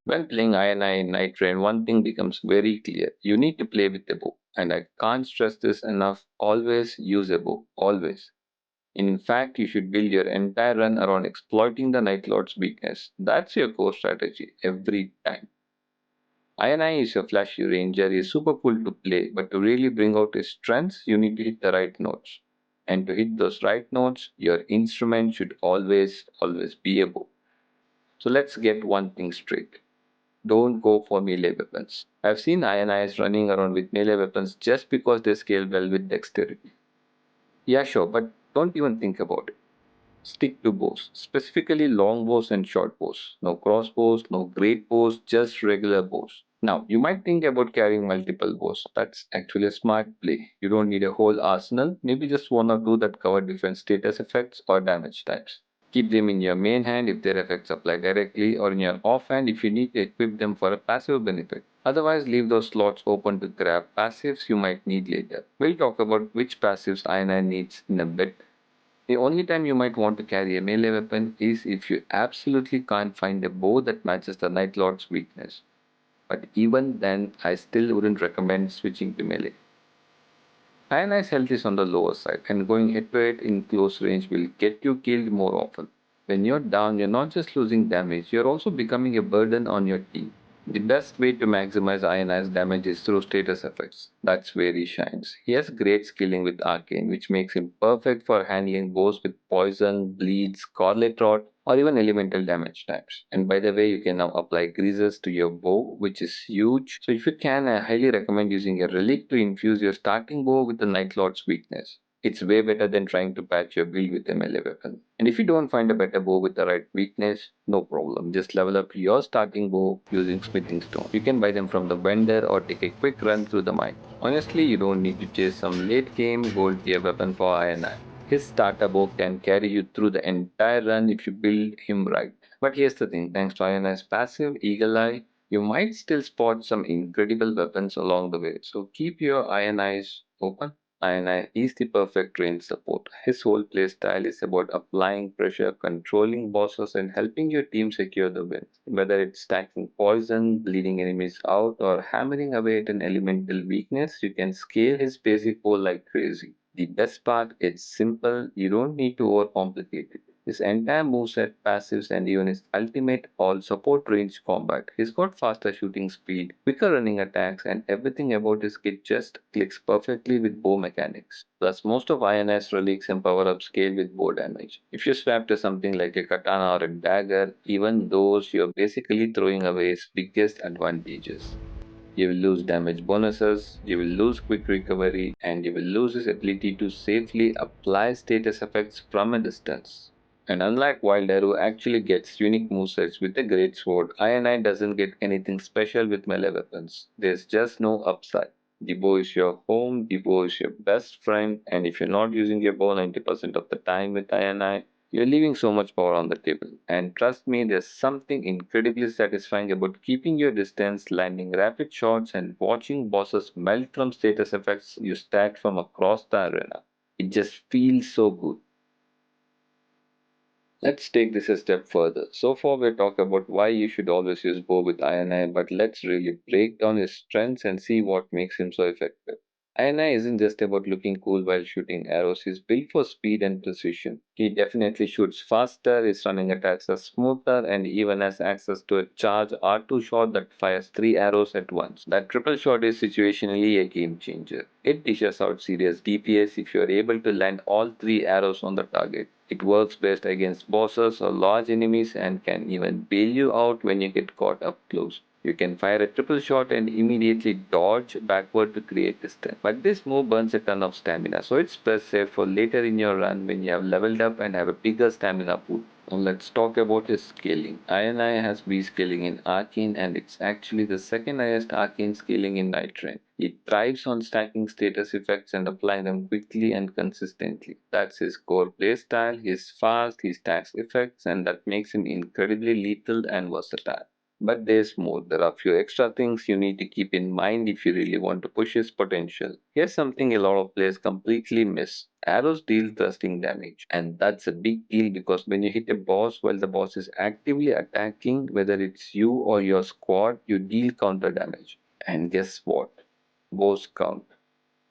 When playing INI in Night Train, one thing becomes very clear. You need to play with a bow. And I can't stress this enough. Always use a bow. Always. In fact, you should build your entire run around exploiting the Night Lord's weakness. That's your core strategy every time. INI is a flashy ranger, is super cool to play, but to really bring out his strengths, you need to hit the right notes. And to hit those right notes, your instrument should always be a bow. So let's get one thing straight. Don't go for melee weapons. I've seen INIs running around with melee weapons just because they scale well with dexterity. Yeah, sure, but don't even think about it. Stick to bows, specifically long bows and short bows. No crossbows, no great bows, just regular bows. Now, you might think about carrying multiple bows. That's actually a smart play. You don't need a whole arsenal, maybe just one or two that cover different status effects or damage types. Keep them in your main hand if their effects apply directly, or in your offhand if you need to equip them for a passive benefit. Otherwise, leave those slots open to grab passives you might need later. We'll talk about which passives INI needs in a bit. The only time you might want to carry a melee weapon is if you absolutely can't find a bow that matches the Night Lord's weakness. But even then, I still wouldn't recommend switching to melee. Ionized health is on the lower side, and going head to head in close range will get you killed more often. When you're down, you're not just losing damage, you're also becoming a burden on your team. The best way to maximize ionized damage is through status effects. That's where he shines. He has great skilling with Arcane, which makes him perfect for handling bows with poison, bleed, scarlet rot, or even elemental damage types. And by the way, you can now apply greases to your bow, which is huge. So if you can, I highly recommend using a relic to infuse your starting bow with the Night Lord's weakness. It's way better than trying to patch your build with a melee weapon. And if you don't find a better bow with the right weakness, no problem. Just level up your starting bow using smithing stone. You can buy them from the vendor or take a quick run through the mine. Honestly, you don't need to chase some late game gold tier weapon for INI. His starter bow can carry you through the entire run if you build him right. But here's the thing, thanks to INI's passive Eagle Eye, you might still spot some incredible weapons along the way. So keep your iron eyes open. Iron is the perfect range support. His whole playstyle is about applying pressure, controlling bosses, and helping your team secure the win. Whether it's stacking poison, bleeding enemies out, or hammering away at an elemental weakness, you can scale his basic pull like crazy. The best part, it's simple, you don't need to overcomplicate it. His entire moveset, passives, and even his ultimate all support range combat. He's got faster shooting speed, quicker running attacks, and everything about his kit just clicks perfectly with bow mechanics. Plus, most of INS relics and power ups scale with bow damage. If you swap to something like a katana or a dagger, even those you're basically throwing away his biggest advantages. You will lose damage bonuses, you will lose quick recovery, and you will lose his ability to safely apply status effects from a distance. And unlike Wild Arrow actually gets unique movesets with a great sword, I doesn't get anything special with melee weapons. There's just no upside. The bow is your home, the bow is your best friend, and if you're not using your bow 90% of the time with I, you're leaving so much power on the table. And trust me, there's something incredibly satisfying about keeping your distance, landing rapid shots, and watching bosses melt from status effects you stacked from across the arena. It just feels so good. Let's take this a step further. So far, we talked about why you should always use bow with INI, but let's really break down his strengths and see what makes him so effective. INI isn't just about looking cool while shooting arrows, he's built for speed and precision. He definitely shoots faster, his running attacks are smoother, and even has access to a charge R2 shot that fires 3 arrows at once. That triple shot is situationally a game changer. It dishes out serious DPS if you're able to land all 3 arrows on the target. It works best against bosses or large enemies and can even bail you out when you get caught up close. You can fire a triple shot and immediately dodge backward to create distance. But this move burns a ton of stamina, so it's best saved for later in your run when you have leveled up and have a bigger stamina pool. Now let's talk about his scaling. INI has B scaling in Arcane and it's actually the second highest Arcane scaling in Night Train. It thrives on stacking status effects and applying them quickly and consistently. That's his core playstyle. He's fast, he stacks effects, and that makes him incredibly lethal and versatile. But there's more. There are a few extra things you need to keep in mind if you really want to push his potential. Here's something a lot of players completely miss. Arrows deal thrusting damage, and that's a big deal because when you hit a boss while the boss is actively attacking, whether it's you or your squad, you deal counter damage. And guess what? Bows count.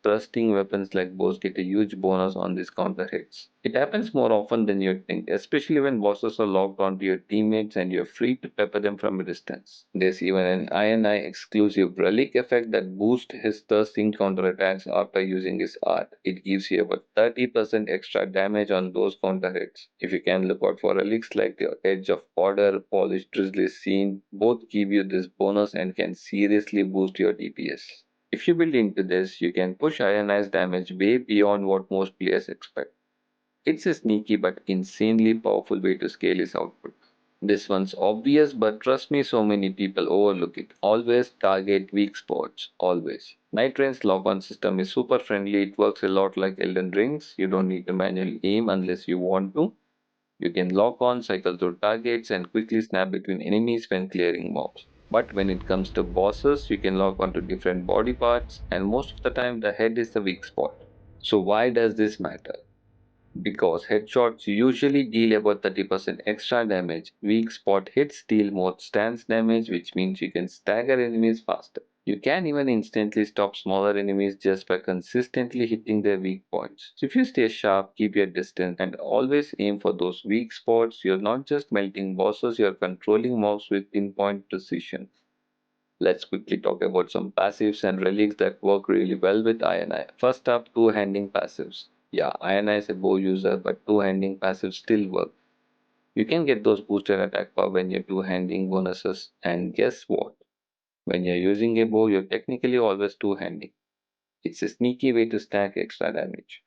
Thrusting weapons like bows get a huge bonus on these counter hits. It happens more often than you think, especially when bosses are locked onto your teammates and you're free to pepper them from a distance. There's even an INI exclusive relic effect that boosts his thirsting counterattacks after using his art. It gives you about 30% extra damage on those counter hits. If you can look out for relics like the Edge of Order, Polished Drizzly Scene, both give you this bonus and can seriously boost your DPS. If you build into this, you can push ionized damage way beyond what most players expect. It's a sneaky but insanely powerful way to scale his output. This one's obvious, but trust me, so many people overlook it. Always target weak spots. Always. Night Rain's lock-on system is super friendly. It works a lot like Elden Rings. You don't need to manually aim unless you want to. You can lock on, cycle through targets, and quickly snap between enemies when clearing mobs. But when it comes to bosses, you can lock onto different body parts, and most of the time the head is the weak spot. So why does this matter? Because headshots usually deal about 30% extra damage, weak spot hits deal more stance damage, which means you can stagger enemies faster. You can even instantly stop smaller enemies just by consistently hitting their weak points. So if you stay sharp, keep your distance, and always aim for those weak spots, you're not just melting bosses, you're controlling mobs with pinpoint precision. Let's quickly talk about some passives and relics that work really well with INI. First up, two-handing passives. Yeah, INI is a bow user, but two-handing passives still work. You can get those boosted attack power when you're two-handing bonuses, and guess what? When you're using a bow, you're technically always two-handing. It's a sneaky way to stack extra damage.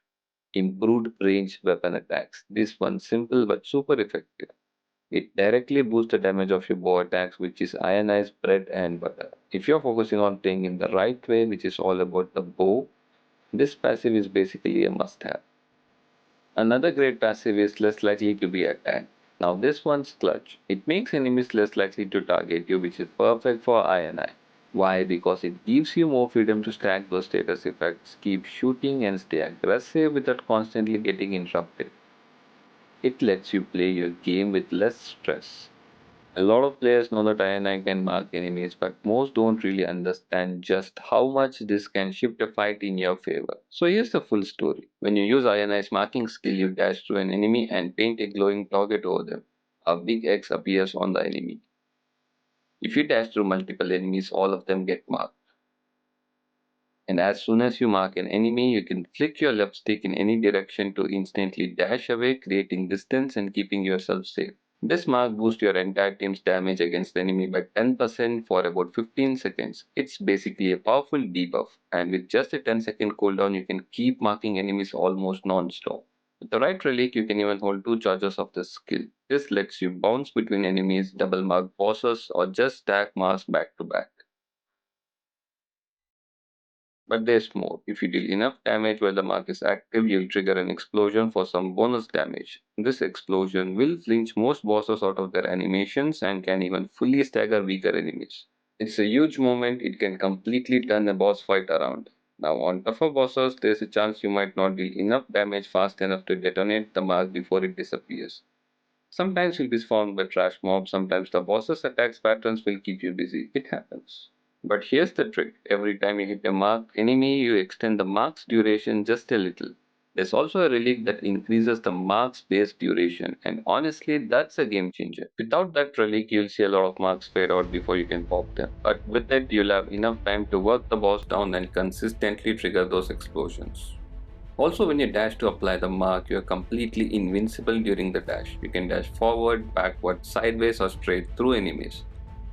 Improved range weapon attacks. This one's simple but super effective. It directly boosts the damage of your bow attacks, which is ionized bread and butter. If you're focusing on playing in the right way, which is all about the bow, this passive is basically a must have. Another great passive is less likely to be attacked. Now, this one's clutch. It makes enemies less likely to target you, which is perfect for INI. Why? Because it gives you more freedom to stack those status effects, keep shooting, and stay aggressive without constantly getting interrupted. It lets you play your game with less stress. A lot of players know that INI can mark enemies, but most don't really understand just how much this can shift a fight in your favor. So here's the full story. When you use INI's marking skill, you dash through an enemy and paint a glowing target over them. A big X appears on the enemy. If you dash through multiple enemies, all of them get marked. And as soon as you mark an enemy, you can flick your left stick in any direction to instantly dash away, creating distance and keeping yourself safe. This mark boosts your entire team's damage against the enemy by 10% for about 15 seconds. It's basically a powerful debuff, and with just a 10-second cooldown, you can keep marking enemies almost non-stop. With the right relic, you can even hold two charges of this skill. This lets you bounce between enemies, double mark bosses, or just stack marks back to back. But there's more. If you deal enough damage while the mark is active, you'll trigger an explosion for some bonus damage. This explosion will flinch most bosses out of their animations and can even fully stagger weaker enemies. It's a huge moment, it can completely turn a boss fight around. Now, on tougher bosses, there's a chance you might not deal enough damage fast enough to detonate the mark before it disappears. Sometimes you'll be spawned by trash mobs, sometimes the boss's attacks patterns will keep you busy. It happens. But here's the trick. Every time you hit a marked enemy, you extend the mark's duration just a little. There's also a relic that increases the mark's base duration, and honestly, that's a game changer. Without that relic, you'll see a lot of marks fade out before you can pop them. But with it, you'll have enough time to work the boss down and consistently trigger those explosions. Also, when you dash to apply the mark, you are completely invincible during the dash. You can dash forward, backward, sideways, or straight through enemies.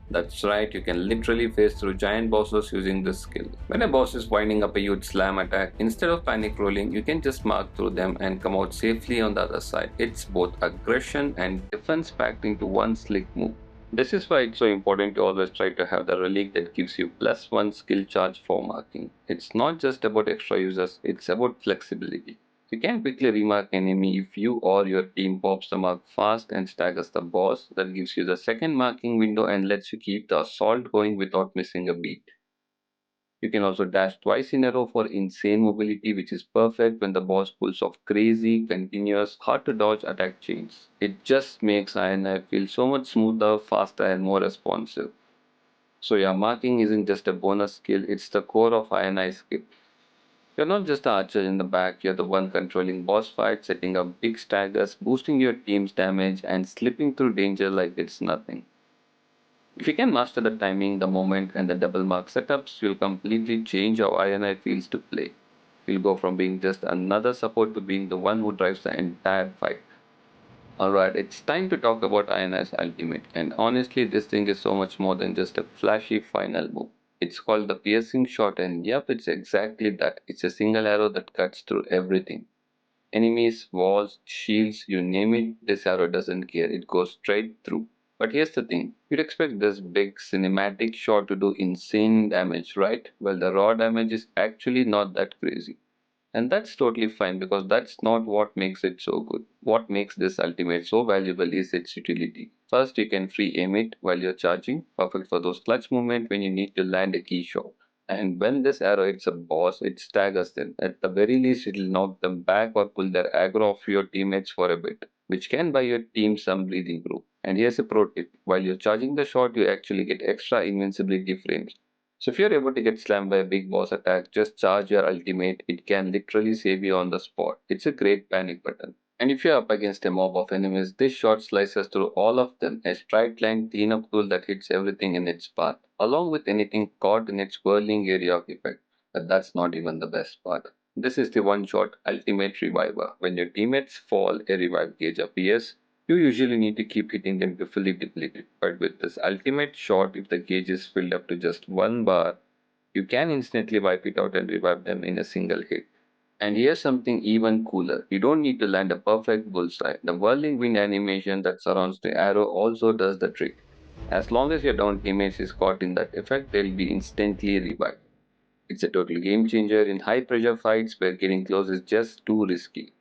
That's right, you can literally phase through giant bosses using this skill. When a boss is winding up a huge slam attack, instead of panic rolling, you can just mark through them and come out safely on the other side. It's both aggression and defense packed into one slick move. This is why it's so important to always try to have the relic that gives you +1 skill charge for marking. It's not just about extra users, it's about flexibility. You can quickly remark enemy if you or your team pops the mark fast and staggers the boss. That gives you the second marking window and lets you keep the assault going without missing a beat. You can also dash twice in a row for insane mobility, which is perfect when the boss pulls off crazy, continuous, hard to dodge attack chains. It just makes INI feel so much smoother, faster, and more responsive. So, yeah, marking isn't just a bonus skill, it's the core of INI skill. You're not just the archer in the back, you're the one controlling boss fights, setting up big staggers, boosting your team's damage, and slipping through danger like it's nothing. If you can master the timing, the moment, and the double mark setups, you'll completely change how INI feels to play. You'll go from being just another support to being the one who drives the entire fight. Alright, it's time to talk about INI's ultimate, and honestly, this thing is so much more than just a flashy final move. It's called the piercing shot, and yep, it's exactly that. It's a single arrow that cuts through everything. Enemies, walls, shields, you name it, this arrow doesn't care. It goes straight through. But here's the thing, you'd expect this big cinematic shot to do insane damage, right? Well, the raw damage is actually not that crazy. And that's totally fine because that's not what makes it so good. What makes this ultimate so valuable is its utility. First, you can free aim it while you're charging, perfect for those clutch moments when you need to land a key shot. And when this arrow hits a boss, it staggers them. At the very least, it'll knock them back or pull their aggro off your teammates for a bit, which can buy your team some breathing room. And here's a pro tip, while you're charging the shot, you actually get extra invincibility frames. So if you're able to get slammed by a big boss attack, just charge your ultimate. It can literally save you on the spot. It's a great panic button. And if you're up against a mob of enemies, this shot slices through all of them, a straight line cleanup tool that hits everything in its path, along with anything caught in its whirling area of effect. But that's not even the best part. This is the one shot ultimate reviver. When your teammates fall, a revive gauge appears. You usually need to keep hitting them to fully deplete it, but with this ultimate shot, if the gauge is filled up to just one bar, you can instantly wipe it out and revive them in a single hit. And here's something even cooler. You don't need to land a perfect bullseye. The whirling wind animation that surrounds the arrow also does the trick. As long as your down teammates is caught in that effect, they'll be instantly revived. It's a total game changer in high pressure fights where getting close is just too risky.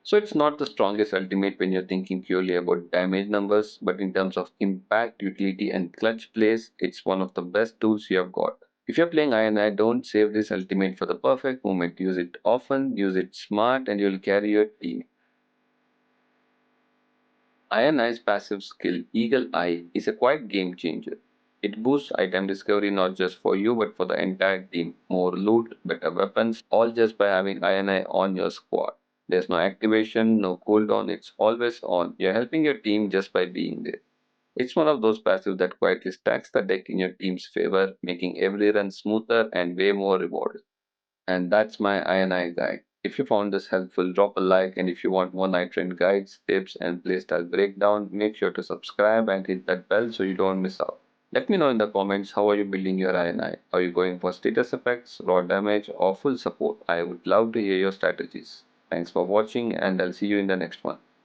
So it's not the strongest ultimate when you're thinking purely about damage numbers, but in terms of impact, utility, and clutch plays, it's one of the best tools you have got. If you're playing I, don't save this ultimate for the perfect moment. Use it often, use it smart, and you'll carry your team. Iron's passive skill, Eagle Eye, is a quiet game changer. It boosts item discovery not just for you but for the entire team. More loot, better weapons, all just by having Iron Eye on your squad. There's no activation, no cooldown, it's always on. You're helping your team just by being there. It's one of those passives that quietly stacks the deck in your team's favor, making every run smoother and way more rewarding. And that's my INI guide. If you found this helpful, drop a like, and if you want more night trend guides, tips, and playstyle breakdown, make sure to subscribe and hit that bell so you don't miss out. Let me know in the comments how are you building your INI. Are you going for status effects, raw damage, or full support? I would love to hear your strategies. Thanks for watching, and I'll see you in the next one.